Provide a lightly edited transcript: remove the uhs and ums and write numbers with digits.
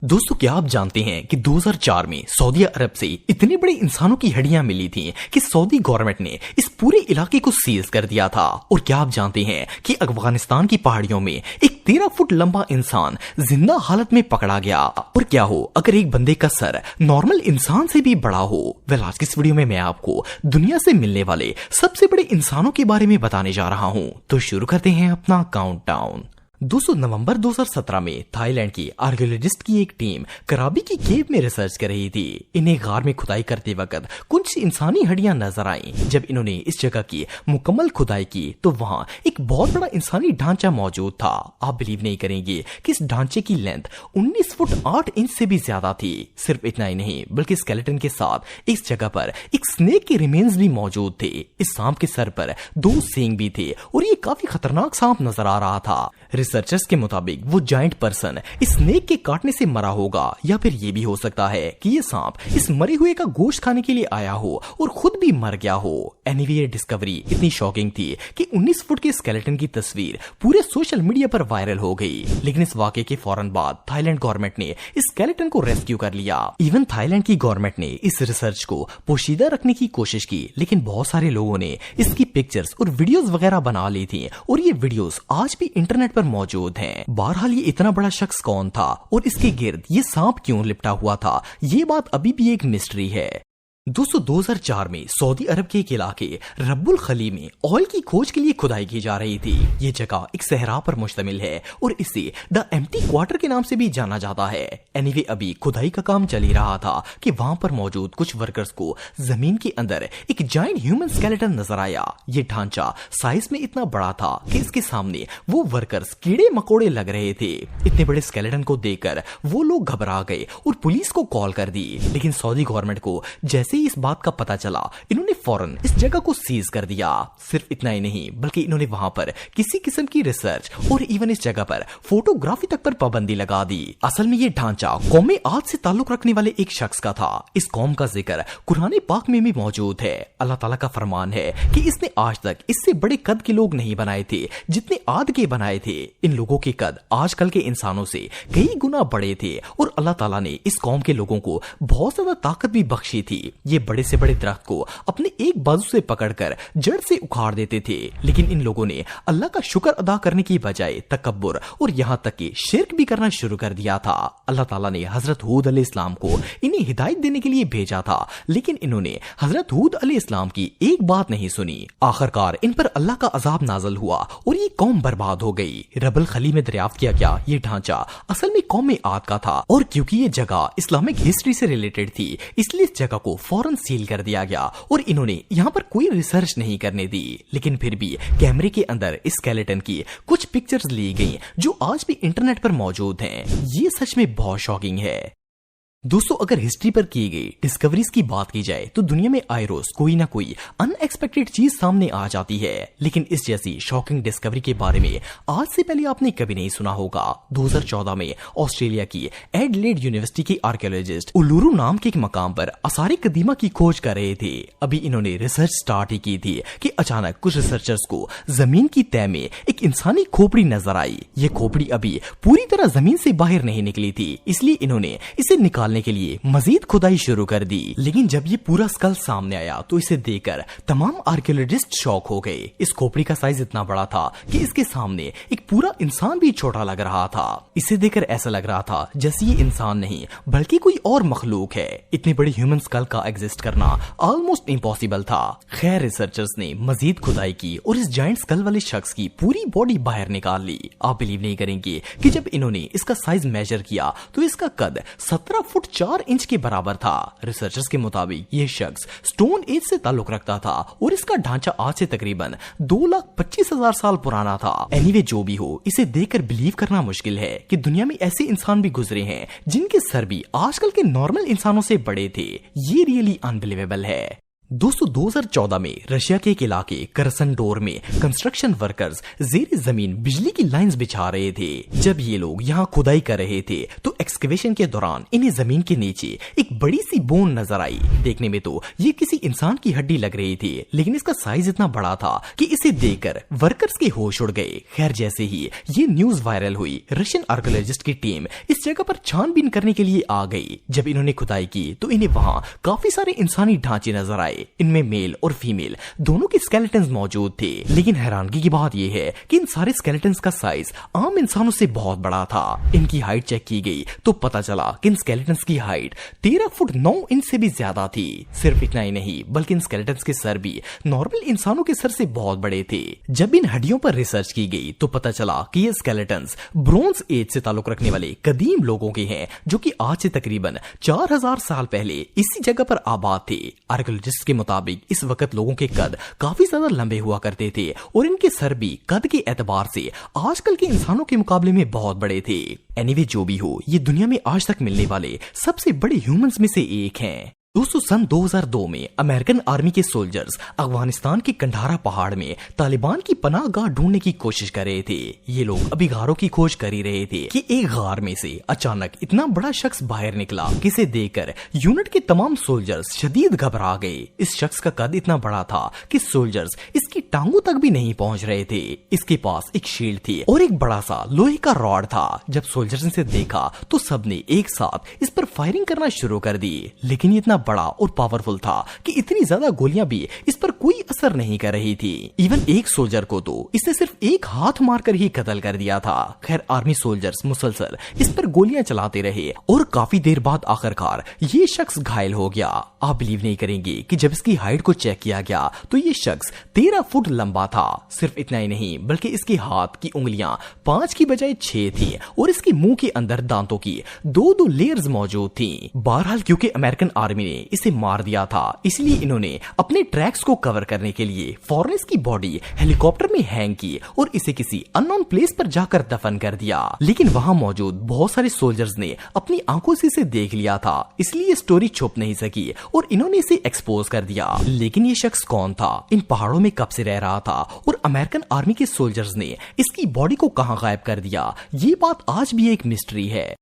दोस्तों, क्या आप जानते हैं कि 2004 में सऊदी अरब से इतने बड़े इंसानों की हड्डियां मिली थी कि सऊदी गवर्नमेंट ने इस पूरे इलाके को सीज कर दिया था। और क्या आप जानते हैं कि अफगानिस्तान की पहाड़ियों में एक 13 फुट लंबा इंसान जिंदा हालत में पकड़ा गया। और क्या हो अगर एक बंदे का सर नॉर्मल इंसान से भी बड़ा हो। वेल, आज की इस वीडियो में मैं आपको दुनिया से मिलने वाले सबसे बड़े इंसानों के बारे में बताने जा रहा हूँ। तो शुरू करते हैं अपना काउंटडाउन। 200 नवंबर 2017 में थाईलैंड की आर्कियोलॉजिस्ट की एक टीम कराबी की केव में रिसर्च कर रही थी। इन्हें गार में खुदाई करते वक्त कुछ इंसानी हड्डियां नजर आईं। जब इन्होंने इस जगह की मुकम्मल खुदाई की तो वहां एक बहुत बड़ा इंसानी ढांचा मौजूद था। आप बिलीव नहीं करेंगे कि इस ढांचे की लेंथ 19 फुट 8 इंच से भी ज्यादा थी। सिर्फ इतना ही नहीं बल्कि स्केलेटन के साथ इस जगह पर एक स्नेक के रिमेन्स भी मौजूद थे। इस सांप के सर पर 2 सींग भी थे और ये काफी खतरनाक सांप नजर आ रहा था। रिसर्चर्स के मुताबिक वो जायंट पर्सन इस स्नेक के काटने से मरा होगा, या फिर ये भी हो सकता है कि ये सांप इस मरे हुए का गोश्त खाने के लिए आया हो और खुद भी मर गया हो। एनीवे, ये डिस्कवरी इतनी शॉकिंग थी कि 19 फुट के स्केलेटन की तस्वीर पूरे सोशल मीडिया पर वायरल हो गई। लेकिन इस वाकये के फौरन बाद थाईलैंड गवर्नमेंट ने इस स्केलेटन को रेस्क्यू कर लिया। इवन थाईलैंड की गवर्नमेंट ने इस रिसर्च को पोशीदा रखने की कोशिश की, लेकिन बहुत सारे लोगों ने इसकी पिक्चर्स और वीडियोस वगैरह बना ली थी और ये वीडियोस आज भी इंटरनेट पर मौजूद हैं। बहरहाल ये इतना बड़ा शख्स कौन था और इसके गिर्द ये सांप क्यों लिपटा हुआ था, ये बात अभी भी एक मिस्ट्री है। दोस्तों, 2004 में सऊदी अरब के एक इलाके रब्बुल खली में ऑयल की खोज के लिए खुदाई की जा रही थी। ये जगह एक सहरा पर मुश्तमिल है और इसे द एम्प्टी क्वार्टर के नाम से भी जाना जाता है। एनीवे, अभी खुदाई का काम चल ही रहा था कि वहां पर मौजूद कुछ वर्कर्स को जमीन के अंदर एक जायंट ह्यूमन स्केलेटन नजर आया। ये ढांचा साइज में इतना बड़ा था कि इसके सामने वो वर्कर्स कीड़े मकोड़े लग रहे थे। इतने बड़े स्केलेटन को देखकर वो लोग घबरा गए और पुलिस को कॉल कर दी। लेकिन सऊदी गवर्नमेंट को जैसे इस बात का पता चला, इन्होंने फौरन इस जगह को सीज कर दिया। सिर्फ इतना ही नहीं बल्कि इन्होंने वहां पर किसी किस्म की रिसर्च और इवन इस जगह पर फोटोग्राफी तक पर पाबंदी लगा दी। असल में ये ढांचा कौमे आद से ताल्लुक रखने वाले एक शख्स का था। इस कौम का जिक्र कुरान पाक में भी मौजूद है। अल्लाह ताला का फरमान है कि इसने आज तक इससे बड़े कद के लोग नहीं बनाए थे जितने आद के बनाए थे। इन लोगों के कद आजकल के इंसानों से कई गुना बड़े थे और अल्लाह ताला ने इस कौम के लोगों को बहुत ज्यादा ताकत भी बख्शी थी। ये बड़े से बड़े दरख्त को अपने एक बाजू से पकड़कर जड़ से उखाड़ देते थे। लेकिन इन लोगों ने अल्लाह का शुक्र अदा करने की बजाय तकब्बुर और यहाँ तक कि शिर्क भी करना शुरू कर दिया था। अल्लाह ताला ने हजरत हूद अलैहिस्सलाम को इन्हें हिदायत देने के लिए भेजा था, लेकिन इन्होंने हजरत हूद अलैहिस्सलाम की एक बात नहीं सुनी। आखिरकार इन पर अल्लाह का अजाब नाज़िल हुआ और ये कौम बर्बाद हो गई। रब्बुल खली में दरियाफ्त किया गया ये ढांचा असल में कौम आद का था और क्योंकि ये जगह इस्लामिक हिस्ट्री से रिलेटेड थी, इसलिए इस जगह को फौरन सील कर दिया गया और इन्होंने यहाँ पर कोई रिसर्च नहीं करने दी। लेकिन फिर भी कैमरे के अंदर इस स्केलेटन की कुछ पिक्चर्स ली गई जो आज भी इंटरनेट पर मौजूद हैं। ये सच में बहुत शॉकिंग है। दोस्तों, अगर हिस्ट्री पर की गई डिस्कवरीज की बात की जाए तो दुनिया में आए रोज कोई ना कोई अनएक्सपेक्टेड चीज सामने आ जाती है, लेकिन इस जैसी शॉकिंग डिस्कवरी के बारे में आज से पहले आपने कभी नहीं सुना होगा। 2014 में ऑस्ट्रेलिया की एडलेड यूनिवर्सिटी के आर्कियोलॉजिस्ट उलुरु नाम के एक मकाम पर आसार कदीमा की खोज कर रहे थे। अभी इन्होंने रिसर्च स्टार्ट ही की थी कि अचानक कुछ रिसर्चर्स को जमीन की तह में एक इंसानी खोपड़ी नजर आई। ये खोपड़ी अभी पूरी तरह जमीन से बाहर नहीं निकली थी, इसलिए इन्होंने इसे निकाल के लिए मजीद खुदाई शुरू कर दी। लेकिन जब ये पूरा स्कल सामने आया तो इसे देखकर तमाम आर्कियोलॉजिस्ट शॉक हो गए। इस खोपड़ी का साइज इतना बड़ा था कि इसके सामने एक पूरा इंसान भी छोटा लग रहा था। इसे देखकर ऐसा लग रहा था जैसे ये इंसान नहीं बल्कि कोई और मखलूक है। इतनी बड़ी ह्यूमन स्कल का एग्जिस्ट करना ऑलमोस्ट इम्पॉसिबल था। खैर, रिसर्चर्स ने मजीद खुदाई की और इस जायंट स्कल वाले शख्स की पूरी बॉडी बाहर निकाल ली। आप बिलीव नहीं करेंगे कि जब इन्होंने इसका साइज मेजर किया तो इसका कद 17 फुट 4 इंच के बराबर था। रिसर्चर्स के मुताबिक ये शख्स स्टोन एज से ताल्लुक रखता था और इसका ढांचा आज से तकरीबन 2,25,000 साल पुराना था। एनीवे, जो भी हो, इसे देखकर बिलीव करना मुश्किल है कि दुनिया में ऐसे इंसान भी गुजरे हैं जिनके सर भी आजकल के नॉर्मल इंसानों से बड़े थे। ये रियली अनबिलीवेबल है। दोस्तों 2014 में रशिया के एक इलाके करसनडोर में कंस्ट्रक्शन वर्कर्स जेर जमीन बिजली की लाइंस बिछा रहे थे। जब ये लोग यहाँ खुदाई कर रहे थे तो एक्सकवेशन के दौरान इन्हें जमीन के नीचे एक बड़ी सी बोन नजर आई। देखने में तो ये किसी इंसान की हड्डी लग रही थी, लेकिन इसका साइज इतना बड़ा था कि इसे देखकर वर्कर्स के होश उड़ गए। खैर, जैसे ही ये न्यूज वायरल हुई, रशियन आर्कियोलॉजिस्ट की टीम इस जगह पर छानबीन करने के लिए आ गई। जब इन्होंने खुदाई की तो इन्हें वहां काफी सारे इंसानी ढांचे नजर आए। इनमें मेल और फीमेल दोनों के स्केलेटन्स मौजूद थे, लेकिन हैरानगी की बात यह है कि इन सारे स्केलेटन्स का साइज आम इंसानों से बहुत बड़ा था। इनकी हाइट चेक की गई तो पता चला कि इन स्केलेटन्स की हाइट 13 फुट 9 इंच से भी ज्यादा थी। सिर्फ इतना ही नहीं, बल्कि इन स्केलेटन्स के सर भी नॉर्मल इंसानों के सर से बहुत बड़े थे। जब इन हड्डियों पर रिसर्च की गई तो पता चला कि ये स्केलेटन्स ब्रोंज एज से ताल्लुक रखने वाले कदीम लोगों के हैं, जो कि आज से तकरीबन 4000 साल पहले इसी जगह पर आबाद थे। आर्कियोलॉजिस्ट के मुताबिक इस वक्त लोगों के कद काफी ज्यादा लंबे हुआ करते थे और इनके सर भी कद के एतबार से आजकल के इंसानों के मुकाबले में बहुत बड़े थे। एनीवे, जो भी हो, ये दुनिया में आज तक मिलने वाले सबसे बड़े ह्यूमंस में से एक हैं। दोस्तों, सन 2002 में अमेरिकन आर्मी के सोल्जर्स अफगानिस्तान के कंधारा पहाड़ में तालिबान की पनाह गाह ढूंढने की कोशिश कर रहे थे। ये लोग अभी गारों की खोज कर ही रहे थे कि एक गार में से अचानक इतना बड़ा शख्स बाहर निकला, जिसे देखकर यूनिट के तमाम सोल्जर्स शदीद घबरा गए। इस शख्स का कद इतना बड़ा था कि सोल्जर्स इसकी टांगों तक भी नहीं पहुंच रहे थे। इसके पास एक शील्ड थी और एक बड़ा सा लोहे का रॉड था। जब सोल्जर्स ने इसे देखा तो सबने एक साथ इस पर फायरिंग करना शुरू कर दी, लेकिन इतना बड़ा और पावरफुल था कि इतनी ज्यादा गोलियां भी इस पर कोई असर नहीं कर रही थी। इवन एक सोल्जर को तो इसने सिर्फ एक हाथ मारकर ही कत्ल कर दिया था। खैर, आर्मी सोल्जर्स मुसलसल इस पर गोलियां चलाते रहे और काफी देर बाद आखिरकार ये शख्स घायल हो गया। आप बिलीव नहीं करेंगे कि जब इसकी हाइट को चेक किया गया तो ये शख्स 13 फुट लंबा था। सिर्फ इतना ही नहीं, बल्कि इसके हाथ की उंगलियां 5 की बजाय 6 थी और इसके मुंह के अंदर दांतों की 2-2 लेयर्स मौजूद थी। बहरहाल, क्योंकि अमेरिकन आर्मी ने इसे मार दिया था, इसलिए इन्होंने अपने ट्रैक्स को कवर करने के लिए फौरन इसकी बॉडी हेलीकॉप्टर में हैंग की और इसे किसी अननोन प्लेस पर जाकर दफन कर दिया। लेकिन वहां मौजूद बहुत सारे सोल्जर्स ने अपनी आंखों से इसे देख लिया था, इसलिए ये स्टोरी छुप नहीं सकी और इन्होंने इसे एक्सपोज कर दिया। लेकिन ये शख्स कौन था, इन पहाड़ों में कब से रह रहा था और अमेरिकन आर्मी के सोल्जर्स ने इसकी बॉडी को कहां गायब कर दिया, ये बात आज भी एक मिस्ट्री है।